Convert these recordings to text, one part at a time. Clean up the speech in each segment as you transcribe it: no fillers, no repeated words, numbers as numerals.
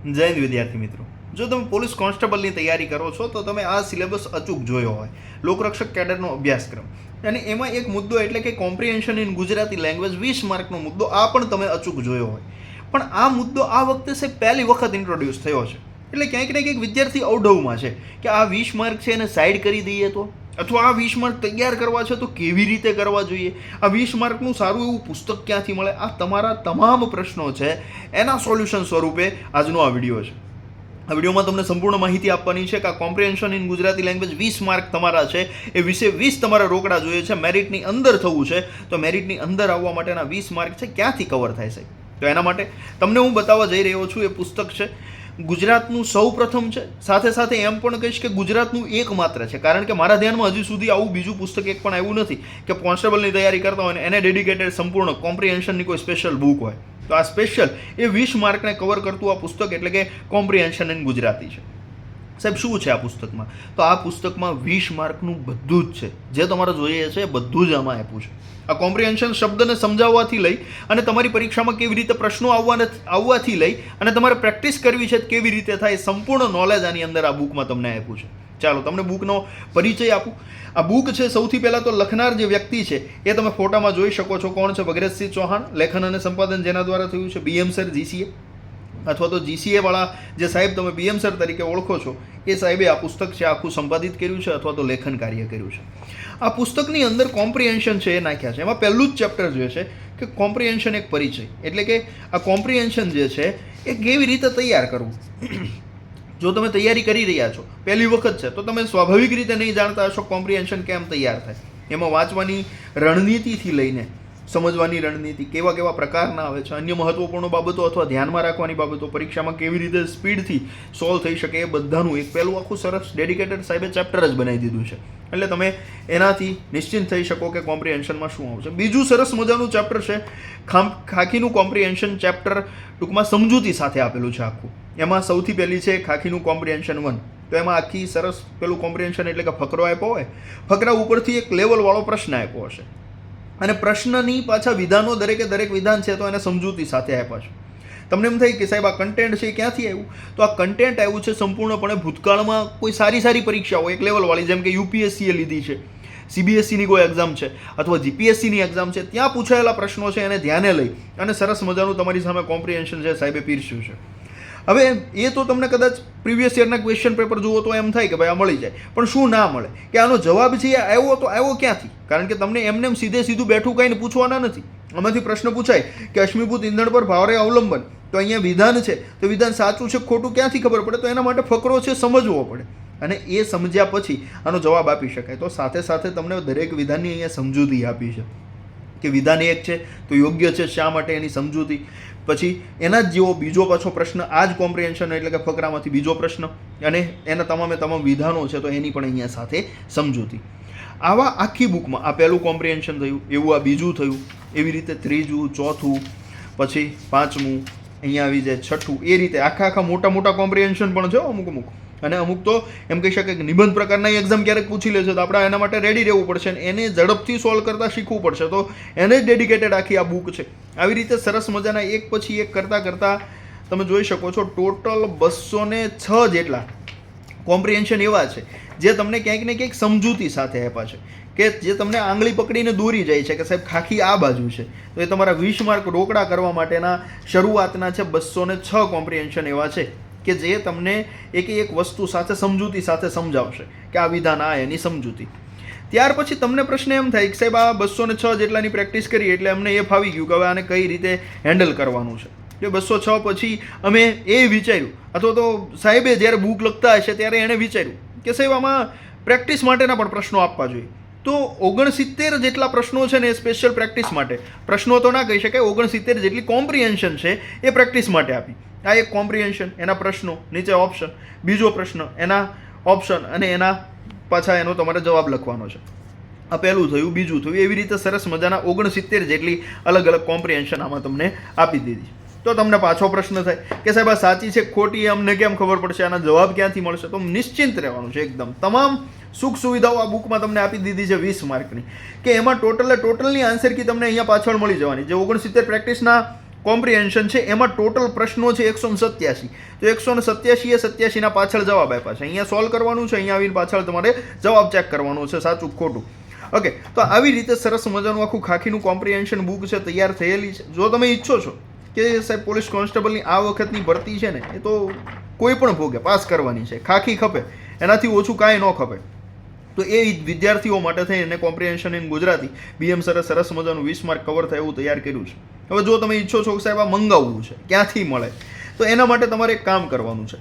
જય હિન્દ વિદ્યાર્થી મિત્રો, જો તમે પોલીસ કોન્સ્ટેબલની તૈયારી કરો છો તો તમે આ સિલેબસ અચૂક જોયો હોય, લોકરક્ષક કેડરનો અભ્યાસક્રમ, અને એમાં એક મુદ્દો એટલે કે કોમ્પ્રિહેન્શન ઇન ગુજરાતી લેંગ્વેજ 20 માર્કનો મુદ્દો આ પણ તમે અચૂક જોયો હોય. પણ આ મુદ્દો આ વખતે પહેલી વખત ઇન્ટ્રોડ્યુસ થયો છે, એટલે ક્યાંક ને ક્યાંક વિદ્યાર્થી અવઢવમાં છે કે આ 20 માર્ક છે એને સાઈડ કરી દઈએ તો, અથવા આ 20 માર્ક તૈયાર કરવા છે તો કેવી રીતે કરવા જોઈએ, આ 20 માર્કનું સારું એવું પુસ્તક ક્યાંથી મળે, આ તમારા તમામ પ્રશ્નો છે એના સોલ્યુશન સ્વરૂપે આજનો આ વિડીયો છે. આ વિડીયોમાં તમને સંપૂર્ણ માહિતી આપવાની છે કે આ comprehension in Gujarati language 20 mark તમારા છે એ 20 તમારા રોકડા જોઈએ છે, મેરિટની અંદર થવું છે, તો મેરિટની અંદર આવવા માટેના 20 માર્ક છે ક્યાંથી કવર થાય છે. તો એના માટે તમને હું બતાવવા જઈ રહ્યો છું એ પુસ્તક છે ગુજરાતનું સૌ પ્રથમ છે, સાથે સાથે એમ પણ કહીશ કે ગુજરાતનું એકમાત્ર છે, કારણ કે મારા ધ્યાનમાં હજી સુધી આવું બીજું પુસ્તક એક પણ આવ્યું નથી કે કોન્સ્ટેબલની તૈયારી કરતા હોય એને ડેડિકેટેડ સંપૂર્ણ કોમ્પ્રિહેન્શનની કોઈ સ્પેશિયલ બુક હોય. તો આ સ્પેશિયલ એ 20 માર્કને કવર કરતું આ પુસ્તક એટલે કે કોમ્પ્રિહેન્શન ઇન ગુજરાતી છે. સાહેબ શું છે આ પુસ્તકમાં? તો આ પુસ્તકમાં 20 માર્કનું બધું જ છે, જે તમારે જોઈએ છે એ બધું જ આમાં આપ્યું છે. આ કોમ્પ્રિહેન્શન શબ્દને સમજાવવાથી લઈ અને તમારી પરીક્ષામાં કેવી રીતે પ્રશ્નો આવવાથી લઈ અને તમારે પ્રેક્ટિસ કરવી છે કેવી રીતે થાય, સંપૂર્ણ નોલેજ આની અંદર આ બુકમાં તમને આપ્યું છે. ચાલો તમને બુકનો પરિચય આપું. આ બુક છે સૌથી પહેલાં તો લખનાર જે વ્યક્તિ છે એ તમે ફોટામાં જોઈ શકો છો. કોણ છે? ભગીરથસિંહ ચૌહાણ. લેખન અને સંપાદન જેના દ્વારા થયું છે BM સર GCA, અથવા તો GCA વાળા જે સાહેબ તમે BM સર તરીકે ઓળખો છો એ સાહેબે આ પુસ્તક છે આખું સંપાદિત કર્યું છે અથવા તો લેખન કાર્ય કર્યું છે. આ પુસ્તકની અંદર કોમ્પ્રિહેન્શન છે એ નાખ્યા છે. એમાં પહેલું જ ચેપ્ટર જે છે કે કોમ્પ્રિહેન્શન એક પરિચય, એટલે કે આ કોમ્પ્રિહેન્શન જે છે એ કેવી રીતે તૈયાર કરવું. જો તમે તૈયારી કરી રહ્યા છો, પહેલી વખત છે, તો તમે સ્વાભાવિક રીતે નહીં જાણતા હશો કોમ્પ્રિહેન્શન કેમ તૈયાર થાય. એમાં વાંચવાની રણનીતિથી લઈને સમજવાની રણનીતિ, કેવા કેવા પ્રકારના આવે છે, અન્ય મહત્વપૂર્ણ બાબતો અથવા ધ્યાનમાં રાખવાની બાબતો, પરીક્ષામાં કેવી રીતે સ્પીડથી સોલ્વ થઈ શકે, એ બધાનું એક પહેલું આખું સરસ ડેડિકેટેડ સાહેબે ચેપ્ટર જ બનાવી દીધું છે. એટલે તમે એનાથી નિશ્ચિંત થઈ શકો કે કોમ્પ્રિહેન્શનમાં શું આવશે. બીજું સરસ મજાનું ચેપ્ટર છે ખાખીનું કોમ્પ્રિહેન્શન ચેપ્ટર, ટૂંકમાં સમજૂતી સાથે આપેલું છે આખું. એમાં સૌથી પહેલી છે ખાખીનું કોમ્પ્રિહેન્શન 1. તો એમાં આખી સરસ પેલું કોમ્પ્રિહેન્શન એટલે કે ફકરો આપ્યો હોય, ફકરા ઉપરથી એક લેવલવાળો પ્રશ્ન આપ્યો હશે, અને પ્રશ્નની પાછા વિધાનો દરેકે દરેક વિધાન છે તો એને સમજૂતી સાથે આપ્યા છે. તમને એમ થાય કે સાહેબ આ કન્ટેન્ટ છે એ ક્યાંથી આવ્યું? તો આ કન્ટેન્ટ આવ્યું છે સંપૂર્ણપણે ભૂતકાળમાં કોઈ સારી પરીક્ષાઓ એક લેવલવાળી, જેમ કે UPSC એ લીધી છે, CBSEની કોઈ એક્ઝામ છે અથવા GPSCની એક્ઝામ છે, ત્યાં પૂછાયેલા પ્રશ્નો છે એને ધ્યાને લઈ અને સરસ મજાનું તમારી સામે કોમ્પ્રિહેન્શન છે સાહેબે પીરસ્યું છે. હવે એ તો તમને કદાચ પ્રીવિયસ યરના ક્વેશ્ચન પેપર જુઓ તો એમ થાય કે ભાઈ આ મળી જાય, પણ શું ના મળે કે આનો જવાબ છે એ આવ્યો તો આવ્યો ક્યાંથી? કારણ કે તમને એમને સીધું બેઠું કાંઈ પૂછવાના નથી. આમાંથી પ્રશ્ન પૂછાય કે અશ્મિભૂત ઈંધણ પર ભારે અવલંબન, તો અહીંયા વિધાન છે તો વિધાન સાચું છે ખોટું ક્યાંથી ખબર પડે? તો એના માટે ફકરો છે સમજવો પડે, અને એ સમજ્યા પછી આનો જવાબ આપી શકાય. તો સાથે સાથે તમને દરેક વિધાનની અહીંયા સમજૂતી આપી છે કે વિધાન એક છે તો યોગ્ય છે શા માટે, એની સમજૂતી. પછી એના જ જેવો બીજો પાછો પ્રશ્ન, આ જ કોમ્પ્રિહેન્શન એટલે કે ફકરામાંથી બીજો પ્રશ્ન, અને એના તમામ વિધાનો છે તો એની પણ અહીંયા સાથે સમજૂતી. આવા આખી બુકમાં આ પહેલું કોમ્પ્રિહેન્શન થયું, એવું આ બીજું થયું, એવી રીતે ત્રીજું, ચોથું, પછી પાંચમું, અહીંયા આવી જાય છઠ્ઠું, એ રીતે આખા મોટા કોમ્પ્રિહેન્શન પણ છે અમુક. અને અમુક તો એમ કહી શકાય કે નિબંધ પ્રકારના એક્ઝામ ક્યારેક પૂછી લે છે તો આપણે એના માટે રેડી રહેવું પડશે અને એને ઝડપથી સોલ્વ કરતાં શીખવું પડશે. તો એને જ ડેડિકેટેડ આખી આ બુક છે. આવી રીતે સરસ મજાના એક પછી એક કરતાં તમે જોઈ શકો છો ટોટલ 206 જેટલા કોમ્પ્રિહેન્શન એવા છે જે તમને ક્યાંક ને ક્યાંક સમજૂતી સાથે આપ્યા છે, કે જે તમને આંગળી પકડીને દોરી જાય છે કે સાહેબ ખાખી આ બાજુ છે. તો એ તમારા 20 માર્ક રોકડા કરવા માટેના શરૂઆતના છે 206 કોમ્પ્રિહેન્શન એવા છે કે જે તમને એક વસ્તુ સાથે સમજૂતી સાથે સમજાવશે કે આ વિધાન આ એની સમજૂતી. ત્યાર પછી તમને પ્રશ્ન એમ થાય કે સાહેબ આ 206 જેટલાની પ્રેક્ટિસ કરી એટલે અમને એ ફાવી ગયું કે હવે આને કઈ રીતે હેન્ડલ કરવાનું છે. એટલે 206 પછી અમે એ વિચાર્યું, અથવા તો સાહેબે જ્યારે બુક લખતા હશે ત્યારે એણે વિચાર્યું કે સાહેબ આમાં પ્રેક્ટિસ માટેના પણ પ્રશ્નો આપવા જોઈએ. તો 69 જેટલા પ્રશ્નો છે ને એ સ્પેશિયલ પ્રેક્ટિસ માટે, પ્રશ્નો તો ના કહી શકાય, 69 જેટલી કોમ્પ્રિહેન્શન છે એ પ્રેક્ટિસ માટે આપી. આ એક કોમ્પ્રિહેન્શન, એના પ્રશ્નો, નીચે ઓપ્શન, બીજો પ્રશ્ન, એના ઓપ્શન, અને એના પાછા એનો તમારે જવાબ લખવાનો છે. આ પહેલું થયું, બીજું થયું, એવી રીતે સરસ મજાના 69 જેટલી અલગ કોમ્પ્રિહેન્શન આમાં તમને આપી દીધી. તો તમને પાછો પ્રશ્ન થાય કે સાહેબ આ સાચી છે ખોટી અમને કેમ ખબર પડશે, આના જવાબ ક્યાંથી મળશે? તો નિશ્ચિંત રહેવાનું છે એકદમ. તમામ સુખ સુવિધાઓ આ બુકમાં તમને આપી દીધી છે 20 માર્કની, કે એમાં ટોટલની આન્સર કી તમને અહીંયા પાછળ મળી જવાની. જે 69 પ્રેક્ટિસના કોમ્પ્રિહેન્શન છે એમાં ટોટલ પ્રશ્નો છે 187. તો 187 એ 87ના પાછળ જવાબ આપ્યા છે. અહીંયા સોલ્વ કરવાનું છે, અહીંયા આવીને પાછળ તમારે જવાબ ચેક કરવાનો છે, સાચું ખોટું. ઓકે, તો આવી રીતે સરસ મજાનું આખું ખાખીનું કોમ્પ્રિહેન્શન બુક છે તૈયાર થયેલી છે. જો તમે ઈચ્છો છો કે સાહેબ પોલીસ કોન્સ્ટેબલની આ વખતની ભરતી છે ને એ તો કોઈ પણ ભોગે પાસ કરવાની છે, ખાખી ખપે, એનાથી ઓછું કાંઈ ન ખપે, તો એ વિદ્યાર્થીઓ માટે થઈને કોમ્પ્રિહેન્શન ઇન ગુજરાતી BM સરે સરસ મજાનું 20 માર્ક કવર થાય એવું તૈયાર કર્યું છે. હવે જો તમે ઈચ્છો છો કે સાહેબ આ મંગાવવું છે, ક્યાંથી મળે, તો એના માટે તમારે એક કામ કરવાનું છે.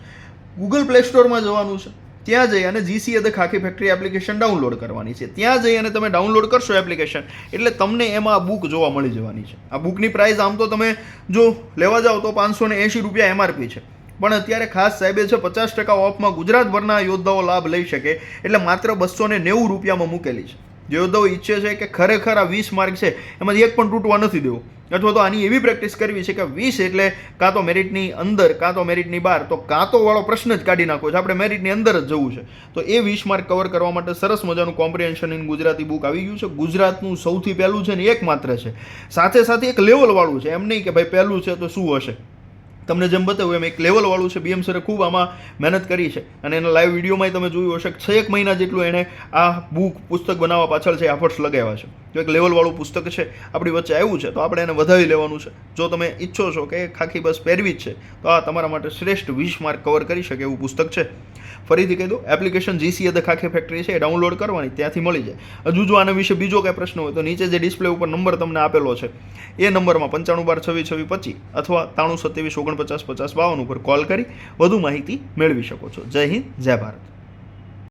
ગૂગલ પ્લે સ્ટોરમાં જવાનું છે, ત્યાં જઈ અને GCA the Khakhi factory application download કરવાની છે. ત્યાં જઈ અને તમે ડાઉનલોડ કરશો એપ્લિકેશન એટલે તમને એમાં આ બુક જોવા મળી જવાની છે. આ બુકની પ્રાઇસ આમ તો તમે જો લેવા જાઓ તો 580 રૂપિયા MRP છે, પણ અત્યારે ખાસ સાહેબે છે 50% ઓફમાં ગુજરાતભરના યોદ્ધાઓ લાભ લઈ શકે એટલે માત્ર 290 રૂપિયામાં મૂકેલી છે. જે યોદ્ધાઓ ઈચ્છે છે કે ખરેખર આ 20 માર્ક છે એમાંથી એક પણ તૂટવા નથી દેવો, અથવા તો આની એવી પ્રેક્ટિસ કરવી છે કે 20 એટલે કાં તો મેરિટની અંદર કાં તો મેરિટની બહાર, તો કાં તો વાળો પ્રશ્ન જ કાઢી નાખવો છે, આપણે મેરિટની અંદર જ જવું છે. તો એ 20 માર્ક કવર કરવા માટે સરસ મજાનું કોમ્પ્રિહેન્શન ઇન ગુજરાતી બુક આવી ગયું છે. ગુજરાતનું સૌથી પહેલું છે ને એકમાત્ર છે, સાથે સાથે એક લેવલવાળું છે. એમ નહીં કે ભાઈ પહેલું છે તો શું હશે, તમને જેમ બતાવ્યું એમ એક લેવલવાળું છે. BM સરે ખૂબ આમાં મહેનત કરી છે અને એના લાઈવ વિડીયોમાં તમે જોયું હશે કે 6 મહિના જેટલું એણે આ બુક પુસ્તક બનાવવા પાછળ છે એફર્ટ્સ લગાવ્યા છે. તો એક લેવલવાળું પુસ્તક છે, આપણી વચ્ચે આવ્યું છે, તો આપણે એને વધાવી લેવાનું છે. જો તમે ઈચ્છો છો કે ખાખી બસ પહેરવી જ છે તો આ તમારા માટે શ્રેષ્ઠ 20 માર્ક કવર કરી શકે એવું પુસ્તક છે. ફરીથી કહી દો, application GCA the Khakhi factory છે એ ડાઉનલોડ કરવાની, ત્યાંથી મળી જાય. હજુ જો આના વિશે બીજો કાંઈ પ્રશ્ન હોય તો નીચે જે ડિસ્પ્લે ઉપર નંબર તમને આપેલો છે એ નંબરમાં 9512262625 અથવા 932749505052 ઉપર કોલ કરી વધુ માહિતી મેળવી શકો છો. જય હિન્દ, જય ભારત.